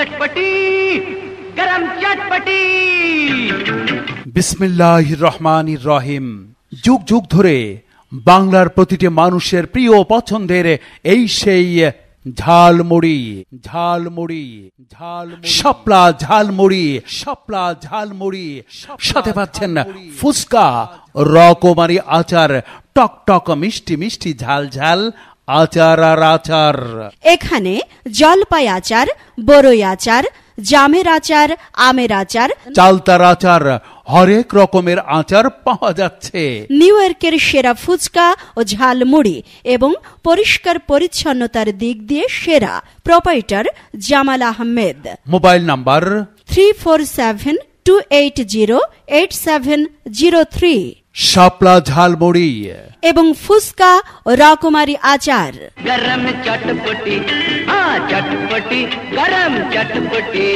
चटपटी गरम चटपटी। বিসমিল্লাহির রহমানির রহিম। যুগ যুগ ধরে বাংলার প্রতিটি মানুষের প্রিয় পছন্দের এই সেই ঝালমুড়ি ঝালমুড়ি ঝালমুড়ি শাপলা ঝালমুড়ি শাপলা ঝালমুড়ি, সাথে পাচ্ছেন ফুচকা, রকমারি আচার, টক টক মিষ্টি মিষ্টি ঝাল ঝাল আচার আর আচার। এখানে জলপাই আচার, বড়ই আচার, জামের আচার, আমের আচার, চালতার আচার, হরেক রকমের আচার পাওয়া যাচ্ছে। নিউ ইয়র্কের সেরা ফুচকা ও ঝালমুড়ি এবং পরিষ্কার পরিচ্ছন্নতার দিক দিয়ে সেরা। Proprietor Jamal Ahmed. Mobile number 3472808703। শাপলা ঝালমুড়ি এবং ফুচকা ও রকমারি আচার। गरम चटपटी हाँ चटपटी गरम चटपटी।